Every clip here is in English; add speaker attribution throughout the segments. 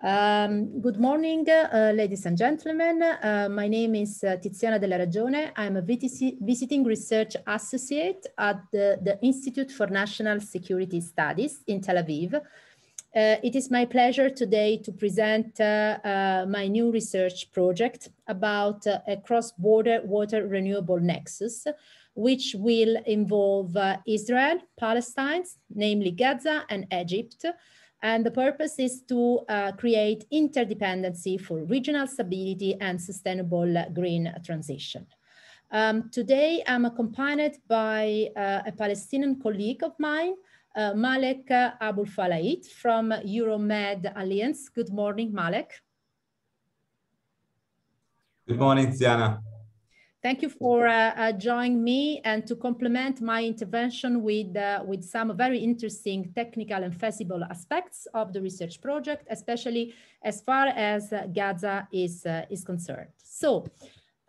Speaker 1: Good morning, ladies and gentlemen. My name is Tiziana Della Ragione. I'm a visiting research associate at the Institute for National Security Studies in Tel Aviv. It is my pleasure today to present my new research project about a cross-border water renewable nexus, which will involve Israel, Palestine, namely Gaza and Egypt. And the purpose is to create interdependency for regional stability and sustainable green transition. Today, I'm accompanied by a Palestinian colleague of mine, Malek Abul Falait from Euromed Alliance. Good morning, Malek.
Speaker 2: Good morning, Tiziana.
Speaker 1: Thank you for joining me and to complement my intervention with some very interesting technical and feasible aspects of the research project, especially as far as Gaza is concerned. So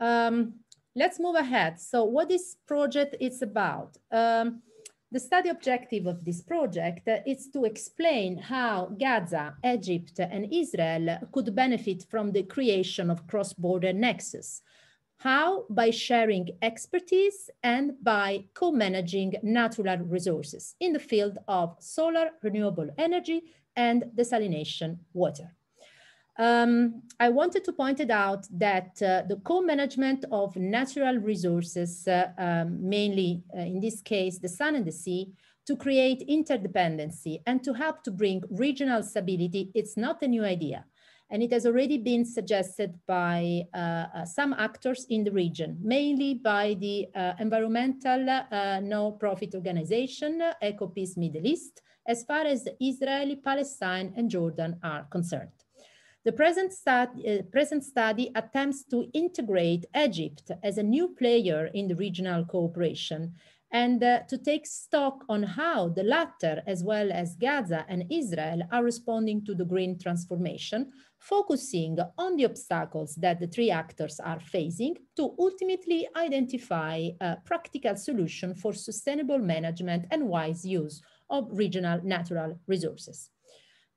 Speaker 1: let's move ahead. So what this project is about? The study objective of this project is to explain how Gaza, Egypt, and Israel could benefit from the creation of cross-border nexus. How? By sharing expertise and by co-managing natural resources in the field of solar, renewable energy, and desalination water. I wanted to point it out that the co-management of natural resources, mainly in this case, the sun and the sea, to create interdependency and to help to bring regional stability, it's not a new idea. And it has already been suggested by some actors in the region, mainly by the environmental no-profit organization, EcoPeace Middle East, as far as Israel, Palestine, and Jordan are concerned. The present study attempts to integrate Egypt as a new player in the regional cooperation and to take stock on how the latter, as well as Gaza and Israel, are responding to the green transformation, focusing on the obstacles that the three actors are facing to ultimately identify a practical solution for sustainable management and wise use of regional natural resources.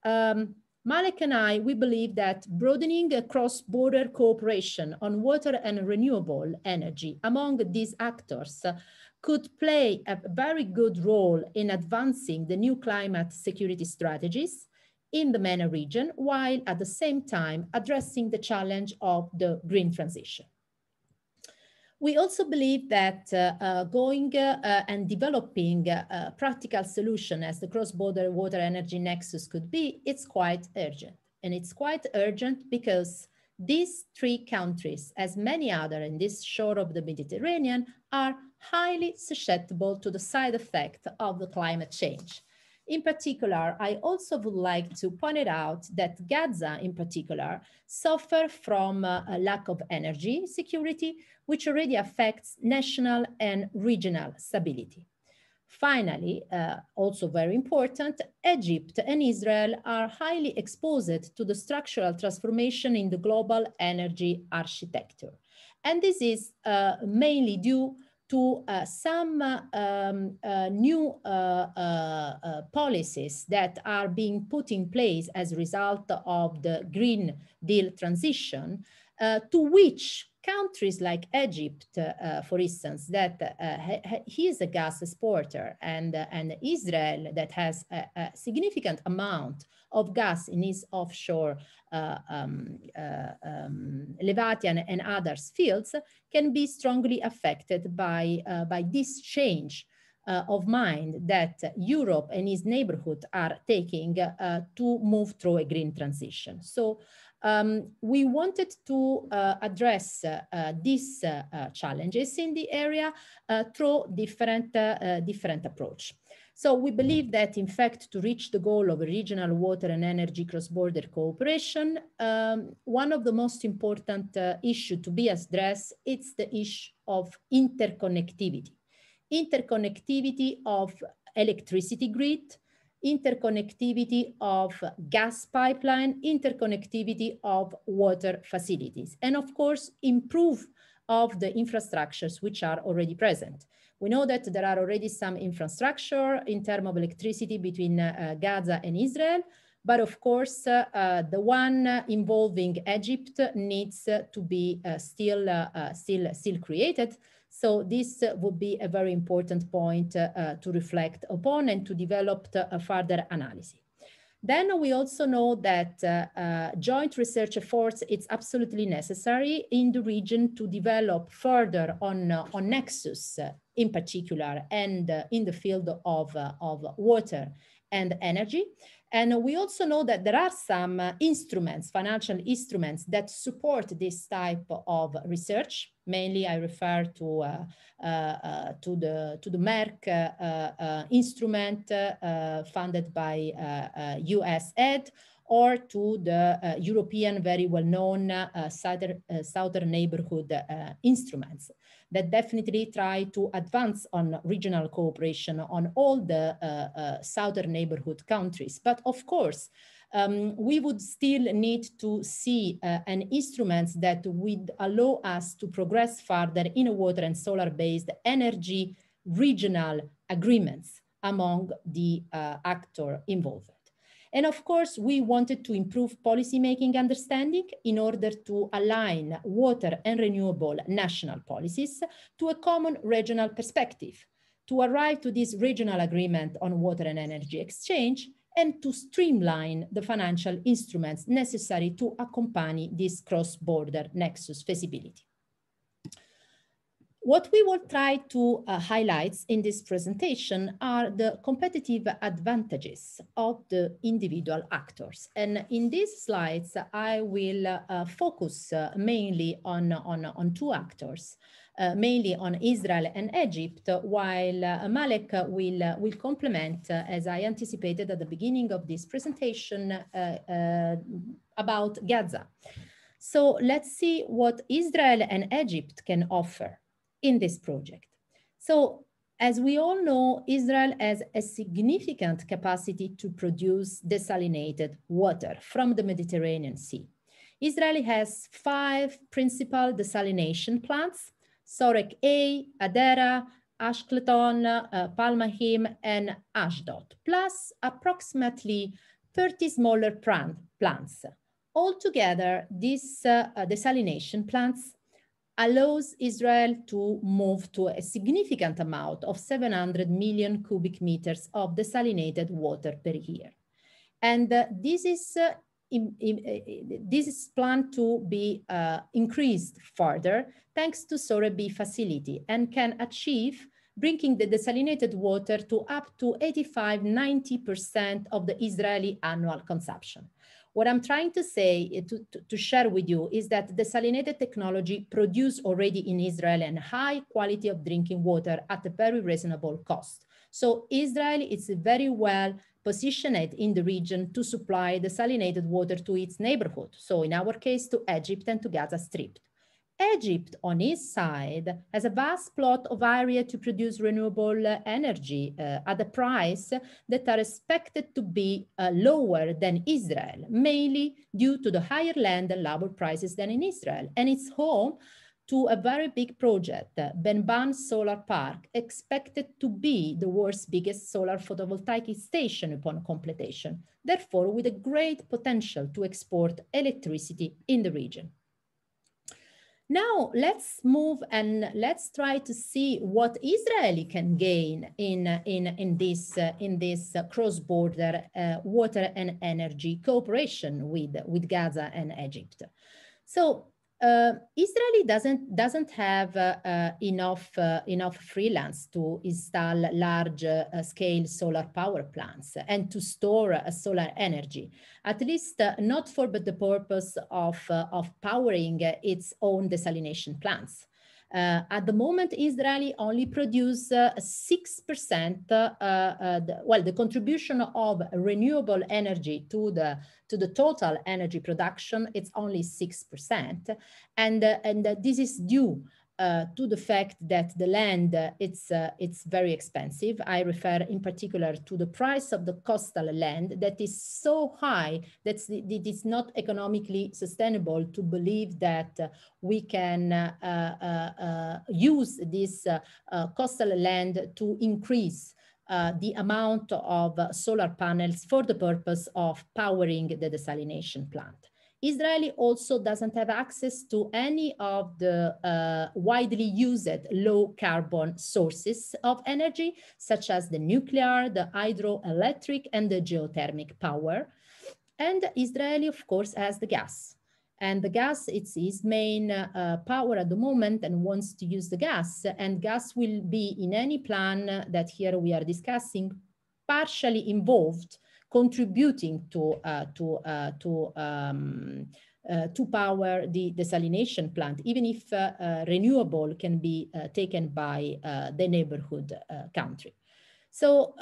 Speaker 1: Malek and I, we believe that broadening a cross-border cooperation on water and renewable energy among these actors could play a very good role in advancing the new climate security strategies in the MENA region, while at the same time addressing the challenge of the green transition. We also believe that going and developing a practical solution as the cross-border water energy nexus could be, it's quite urgent. And it's quite urgent because these three countries, as many other in this shore of the Mediterranean, are highly susceptible to the side effect of the climate change. In particular, I also would like to point it out that Gaza in particular suffer from a lack of energy security, which already affects national and regional stability. Finally, also very important, Egypt and Israel are highly exposed to the structural transformation in the global energy architecture. And this is mainly due to some new policies that are being put in place as a result of the Green Deal transition, to which countries like Egypt, for instance, that he is a gas exporter, and Israel that has a significant amount of gas in its offshore Levatian and others fields, can be strongly affected by this change of mind that Europe and its neighborhood are taking to move through a green transition. So we wanted to address these challenges in the area through different approach. So we believe that, in fact, to reach the goal of a regional water and energy cross-border cooperation, one of the most important issues to be addressed is the issue of interconnectivity. Interconnectivity of electricity grid, interconnectivity of gas pipeline, interconnectivity of water facilities, and of course, improve of the infrastructures which are already present. We know that there are already some infrastructure in terms of electricity between Gaza and Israel, But of course, the one involving Egypt needs to be still created. So this would be a very important point to reflect upon and to develop a further analysis. Then we also know that joint research efforts, it's absolutely necessary in the region to develop further on Nexus in particular, and in the field of water and energy. And we also know that there are some instruments, financial instruments that support this type of research. Mainly I refer to the Merck instrument funded by US aid, or to the European very well-known Southern Neighborhood instruments that definitely try to advance on regional cooperation on all the Southern Neighborhood countries. But of course, we would still need to see an instruments that would allow us to progress further in a water and solar-based energy regional agreements among the actors involved. And of course, we wanted to improve policymaking understanding in order to align water and renewable national policies to a common regional perspective, to arrive to this regional agreement on water and energy exchange, and to streamline the financial instruments necessary to accompany this cross-border nexus feasibility. What we will try to highlight in this presentation are the competitive advantages of the individual actors. And in these slides, I will focus mainly on two actors, mainly on Israel and Egypt, while Malek will complement, as I anticipated at the beginning of this presentation, about Gaza. So let's see what Israel and Egypt can offer in this project. So as we all know, Israel has a significant capacity to produce desalinated water from the Mediterranean Sea. Israel has 5 principal desalination plants: Sorek A, Adera, Ashkelon, Palmahim, and Ashdod, plus approximately 30 smaller plants. Altogether, these desalination plants allows Israel to move to a significant amount of 700 million cubic meters of desalinated water per year. And this is planned to be increased further thanks to Sorek B facility, and can achieve bringing the desalinated water to up to 85–90% of the Israeli annual consumption. What I'm trying to say, to share with you, is that desalinated technology produced already in Israel and high quality of drinking water at a very reasonable cost. So Israel is very well positioned in the region to supply desalinated water to its neighborhood. So in our case, to Egypt and to Gaza Strip. Egypt, on its side, has a vast plot of area to produce renewable energy at a price that are expected to be lower than Israel, mainly due to the higher land and labor prices than in Israel. And it's home to a very big project, Benban Solar Park, expected to be the world's biggest solar photovoltaic station upon completion, therefore with a great potential to export electricity in the region. Now let's move and let's try to see what Israel can gain in this cross-border water and energy cooperation with Gaza and Egypt. So Israel doesn't have enough freelance to install large scale solar power plants and to store solar energy, at least not for the purpose of powering its own desalination plants. At the moment, Israel only produces 6%, the contribution of renewable energy to the total energy production, it's only 6%. And this is due to the fact that the land, it's very expensive. I refer in particular to the price of the coastal land that is so high that it is not economically sustainable to believe that we can use this coastal land to increase the amount of solar panels for the purpose of powering the desalination plant. Israel also doesn't have access to any of the widely used low carbon sources of energy, such as the nuclear, the hydroelectric, and the geothermic power. And Israel, of course, has the gas. And the gas, it's his main power at the moment and wants to use the gas. And gas will be in any plan that here we are discussing, partially involved, contributing to power the desalination plant, even if renewable can be taken by the neighborhood country. So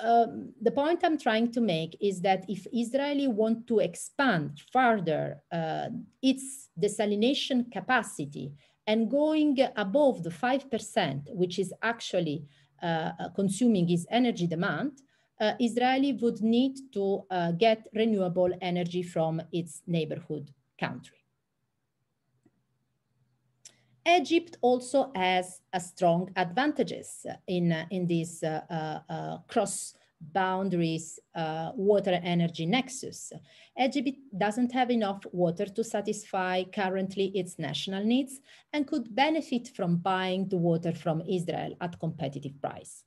Speaker 1: the point I'm trying to make is that if Israel want to expand further its desalination capacity and going above the 5%, which is actually consuming its energy demand, Israel would need to get renewable energy from its neighborhood country. Egypt also has a strong advantages in this cross boundaries water energy nexus. Egypt doesn't have enough water to satisfy currently its national needs and could benefit from buying the water from Israel at competitive price.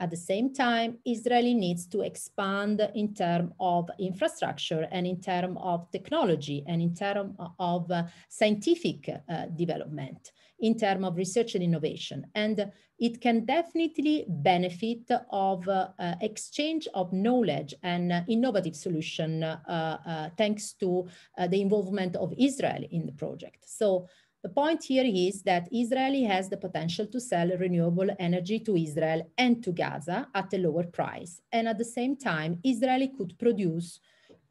Speaker 1: At the same time, Israel needs to expand in terms of infrastructure and in terms of technology and in terms of scientific development, in terms of research and innovation. And it can definitely benefit of exchange of knowledge and innovative solution thanks to the involvement of Israel in the project. So the point here is that Israel has the potential to sell renewable energy to Israel and to Gaza at a lower price. And at the same time, Israel could produce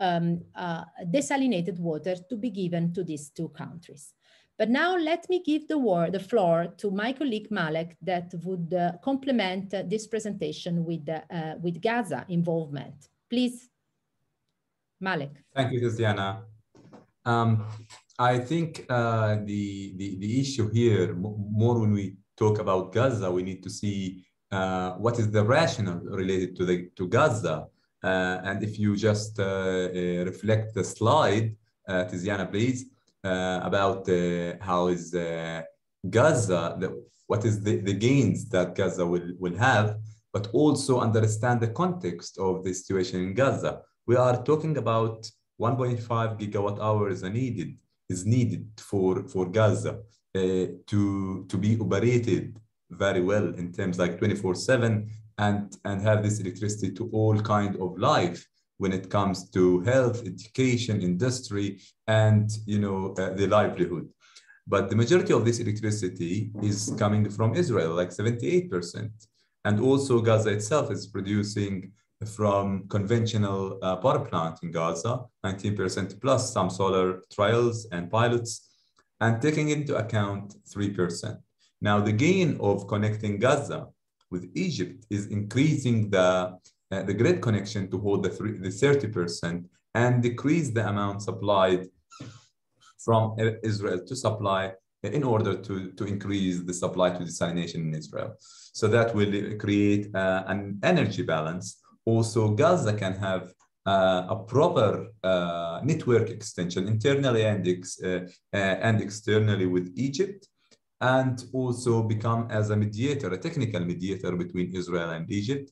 Speaker 1: desalinated water to be given to these two countries. But now let me give the floor to my colleague Malek that would complement this presentation with Gaza involvement. Please, Malek.
Speaker 2: Thank you, Tiziana. I think the issue here, more when we talk about Gaza, we need to see what is the rationale related to Gaza. And if you just reflect the slide, Tiziana, please, about how is Gaza, what is the gains that Gaza will have, but also understand the context of the situation in Gaza. We are talking about 1.5 gigawatt hours is needed for Gaza to be operated very well in terms like 24/7 and have this electricity to all kind of life when it comes to health, education, industry, and the livelihood. But the majority of this electricity is coming from Israel, like 78%. And also Gaza itself is producing from conventional power plant in Gaza, 19% plus some solar trials and pilots, and taking into account 3%. Now, the gain of connecting Gaza with Egypt is increasing the grid connection to hold the 30% and decrease the amount supplied from Israel to supply in order to increase the supply to desalination in Israel. So that will create an energy balance. Also, Gaza can have a proper network extension internally and externally with Egypt, and also become as a mediator, a technical mediator between Israel and Egypt.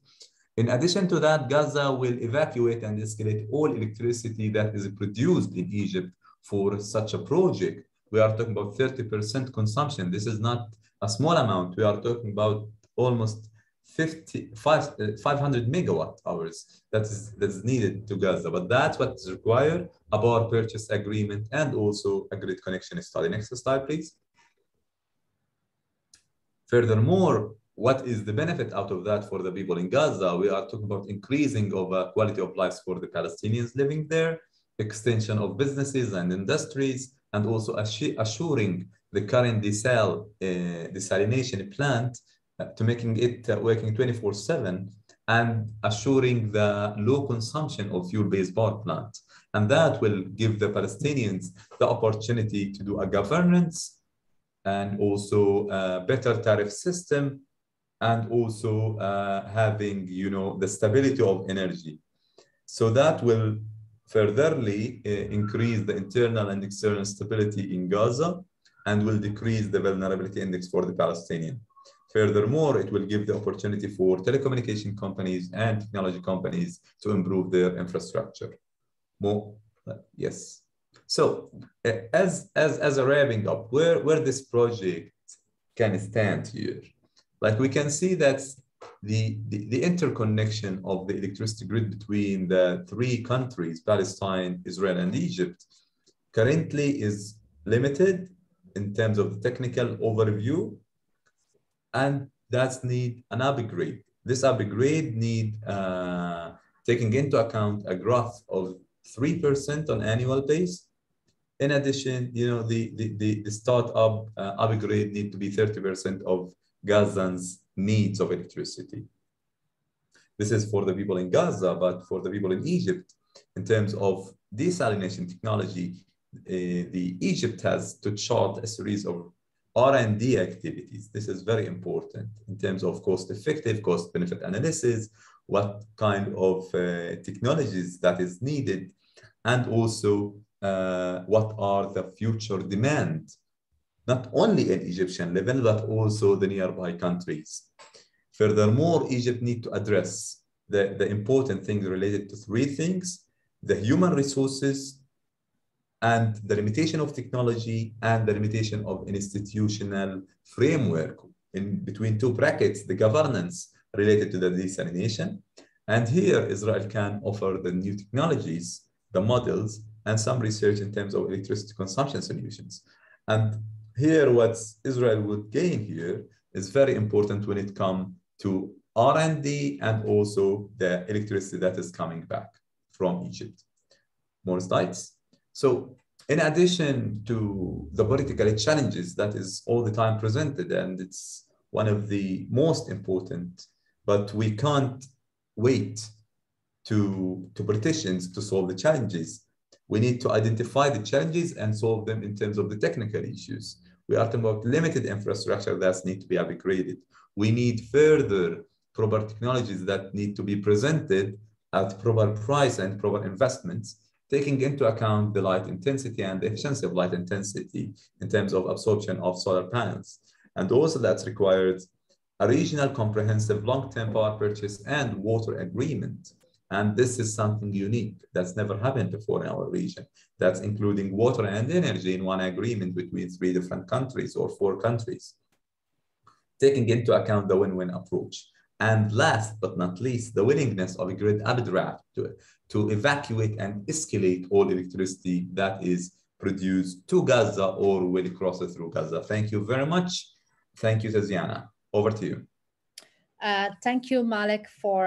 Speaker 2: In addition to that, Gaza will evacuate and escalate all electricity that is produced in Egypt for such a project. We are talking about 30% consumption. This is not a small amount. We are talking about almost 500 megawatt hours that's needed to Gaza, but that's what is required, a power purchase agreement and also a grid connection study. Next slide, please. Furthermore, what is the benefit out of that for the people in Gaza? We are talking about increasing of quality of life for the Palestinians living there, extension of businesses and industries, and also assuring the current desalination plant to making it working 24/7 and assuring the low consumption of fuel-based power plants. And that will give the Palestinians the opportunity to do a governance and also a better tariff system and also having, you know, the stability of energy. So that will furtherly increase the internal and external stability in Gaza and will decrease the vulnerability index for the Palestinian. Furthermore, it will give the opportunity for telecommunication companies and technology companies to improve their infrastructure. More, yes. So as a wrapping up, where this project can stand here, like we can see that the interconnection of the electricity grid between the three countries, Palestine, Israel, and Egypt, currently is limited in terms of the technical overview, and that's need an upgrade. This upgrade need taking into account a growth of 3% on annual base. In addition, you know, the startup upgrade need to be 30% of Gazans' needs of electricity. This is for the people in Gaza, but for the people in Egypt, in terms of desalination technology, the Egypt has to chart a series of R&D activities. This is very important in terms of cost-effective, cost-benefit analysis, what kind of technologies that is needed, and also what are the future demands, not only at Egyptian level, but also the nearby countries. Furthermore, Egypt needs to address the important things related to three things: the human resources, and the limitation of technology, and the limitation of institutional framework, in between two brackets, the governance related to the desalination. And here, Israel can offer the new technologies, the models, and some research in terms of electricity consumption solutions. And here, what Israel would gain here is very important when it comes to R&D and also the electricity that is coming back from Egypt. More slides. So in addition to the political challenges that is all the time presented, and it's one of the most important, but we can't wait to politicians to solve the challenges. We need to identify the challenges and solve them in terms of the technical issues. We are talking about limited infrastructure that needs to be upgraded. We need further proper technologies that need to be presented at proper price and proper investments, taking into account the light intensity and the efficiency of light intensity in terms of absorption of solar panels. And also that's required a regional comprehensive long-term power purchase and water agreement. And this is something unique that's never happened before in our region. That's including water and energy in one agreement between 3 different countries or 4 countries, taking into account the win-win approach. And last but not least, the willingness of a grid updraft to evacuate and escalate all electricity that is produced to Gaza or will cross it through Gaza. Thank you very much. Thank you, Tiziana. Over to you.
Speaker 1: Thank you, Malek, for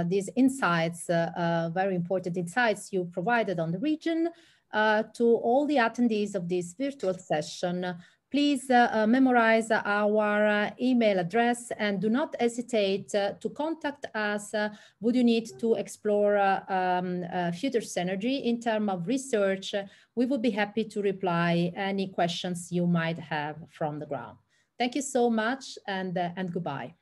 Speaker 1: these insights, very important insights you provided on the region. To all the attendees of this virtual session, please memorize our email address and do not hesitate to contact us would you need to explore future synergy in terms of research. We would be happy to reply any questions you might have from the ground. Thank you so much, and goodbye.